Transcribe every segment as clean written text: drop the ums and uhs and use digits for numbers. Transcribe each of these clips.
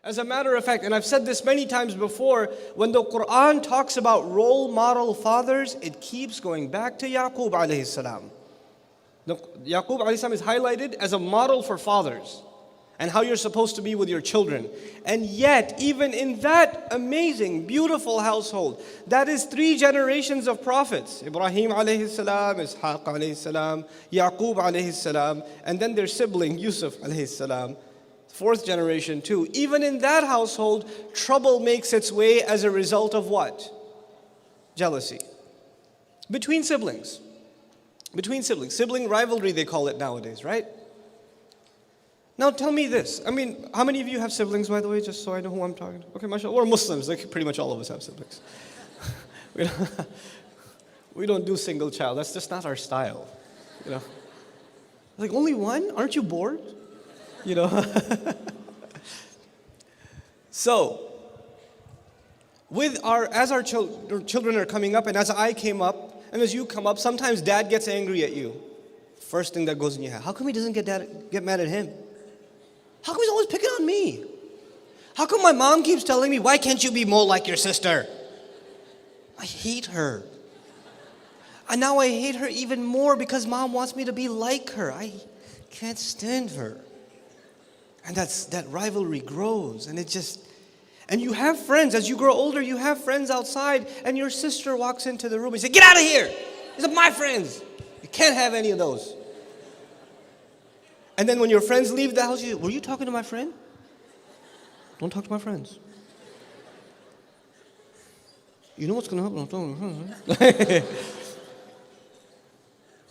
As a matter of fact, and I've said this many times before, when the Quran talks about role model fathers, it keeps going back to Yaqub alayhi salam. Yaqub alayhi salam is highlighted as a model for fathers and how you're supposed to be with your children. And yet, even in that amazing, beautiful household, that is 3 generations of prophets. Ibrahim alayhi salam, Ishaq alayhi salam, Yaqub alayhi salam, and then their sibling Yusuf alayhi salam. 4th generation too. Even in that household, trouble makes its way as a result of what? Jealousy. Between siblings. Between siblings. Sibling rivalry they call it nowadays, right? Now tell me this. I mean, how many of you have siblings, by the way, just so I know who I'm talking to? Okay, mashallah. We're Muslims. Like pretty much all of us have siblings. We don't do single child. That's just not our style. You know? Like, only one? Aren't you bored? You know? So, as our children are coming up, and as I came up, and as you come up, sometimes dad gets angry at you. First thing that goes in your head, how come he doesn't get mad at him? How come he's always picking on me? How come my mom keeps telling me, why can't you be more like your sister? I hate her. And now I hate her even more because mom wants me to be like her. I can't stand her. And that rivalry grows, and and you have friends, as you grow older, you have friends outside, and your sister walks into the room and says, get out of here! These are my friends. You can't have any of those. And then when your friends leave the house, were you talking to my friend? Don't talk to my friends. You know what's going to happen? I'm talking to my friends,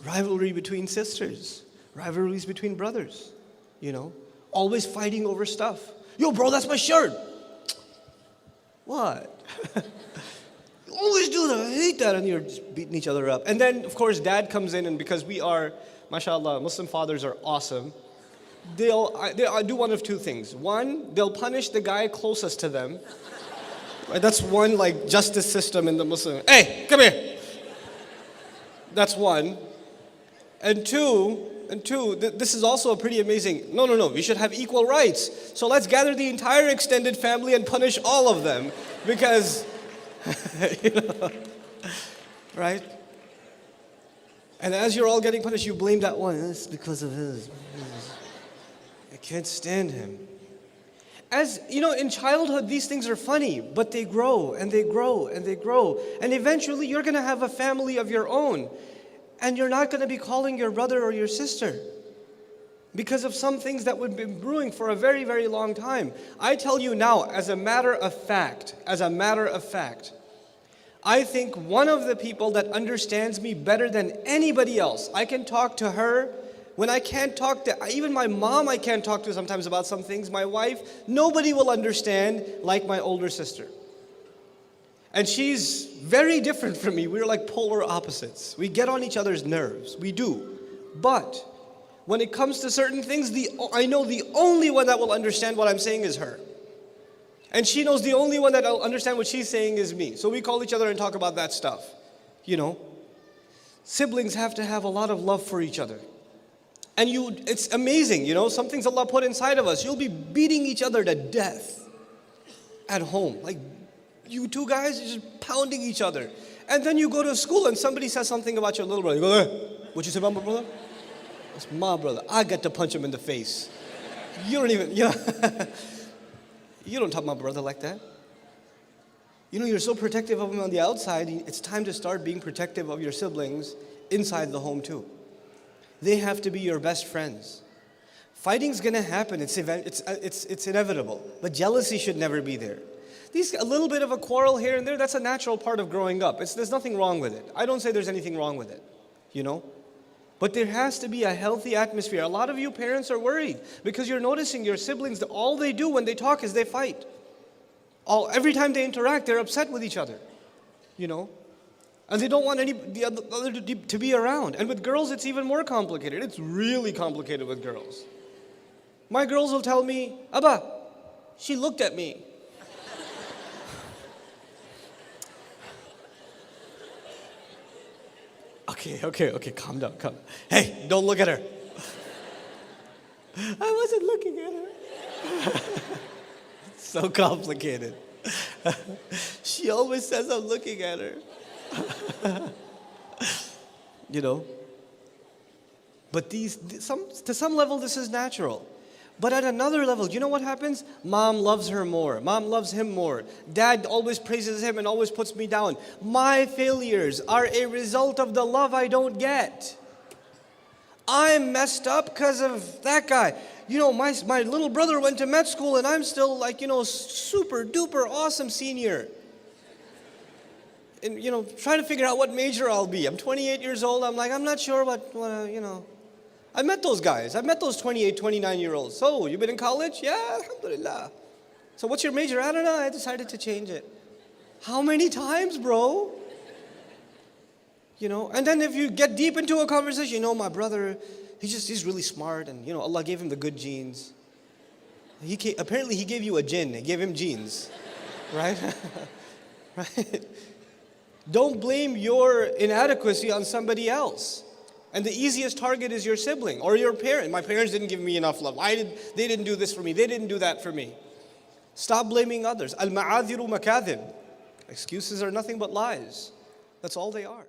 right? Rivalry between sisters. Rivalries between brothers. You know? Always fighting over stuff. Yo, bro, that's my shirt. What? You always do that. I hate that. And you're just beating each other up. And then, of course, dad comes in, and because we are, mashallah, Muslim fathers are awesome. They'll do one of 2 things. One, they'll punish the guy closest to them. Right? That's one like justice system in the Muslim. Hey, come here. That's one. And two, this is also a pretty amazing, no, we should have equal rights. So let's gather the entire extended family and punish all of them. Because, you know, right? And as you're all getting punished, you blame that one. It's because of his. I can't stand him. As, you know, in childhood, these things are funny, but they grow, and they grow, and they grow. And eventually, you're going to have a family of your own. And you're not going to be calling your brother or your sister because of some things that would be brewing for a very, very long time. I tell you now, as a matter of fact, I think one of the people that understands me better than anybody else, I can talk to her when I can't talk to, even my mom I can't talk to sometimes about some things, my wife, nobody will understand like my older sister. And she's very different from me. We're like polar opposites. We get on each other's nerves. We do. But when it comes to certain things, I know the only one that will understand what I'm saying is her. And she knows the only one that will understand what she's saying is me. So we call each other and talk about that stuff. You know, siblings have to have a lot of love for each other. And it's amazing, you know, some things Allah put inside of us. You'll be beating each other to death at home. Like, you two guys are just pounding each other. And then you go to school and somebody says something about your little brother. You go, what you say about my brother? That's my brother. I get to punch him in the face. You don't even, you know, you don't talk to my brother like that. You know, you're so protective of him on the outside. It's time to start being protective of your siblings inside the home too. They have to be your best friends. Fighting's gonna happen. It's inevitable. But jealousy should never be there. A little bit of a quarrel here and there, that's a natural part of growing up. There's nothing wrong with it. I don't say there's anything wrong with it, you know. But there has to be a healthy atmosphere. A lot of you parents are worried because you're noticing your siblings, all they do when they talk is they fight. Every time they interact, they're upset with each other, you know. And they don't want the other to be around. And with girls, it's even more complicated. It's really complicated with girls. My girls will tell me, Abba, she looked at me. Okay, calm down. Hey, don't look at her. I wasn't looking at her. So complicated. She always says I'm looking at her. You know? But to some level, this is natural. But at another level, you know what happens? Mom loves her more. Mom loves him more. Dad always praises him and always puts me down. My failures are a result of the love I don't get. I'm messed up because of that guy. You know, my little brother went to med school and I'm still like, super duper awesome senior. And, trying to figure out what major I'll be. I'm 28 years old. I'm like, I'm not sure what. I met those guys. I met those 28, 29-year-olds. So, you been in college? Yeah, alhamdulillah. So what's your major? I don't know. I decided to change it. How many times, bro? And then if you get deep into a conversation, my brother, he's really smart and, Allah gave him the good genes. Apparently he gave you a jinn. He gave him genes, right? Right? Don't blame your inadequacy on somebody else. And the easiest target is your sibling or your parent. My parents didn't give me enough love. They didn't do this for me. They didn't do that for me. Stop blaming others. Al-ma'adhiru makadhib. Excuses are nothing but lies. That's all they are.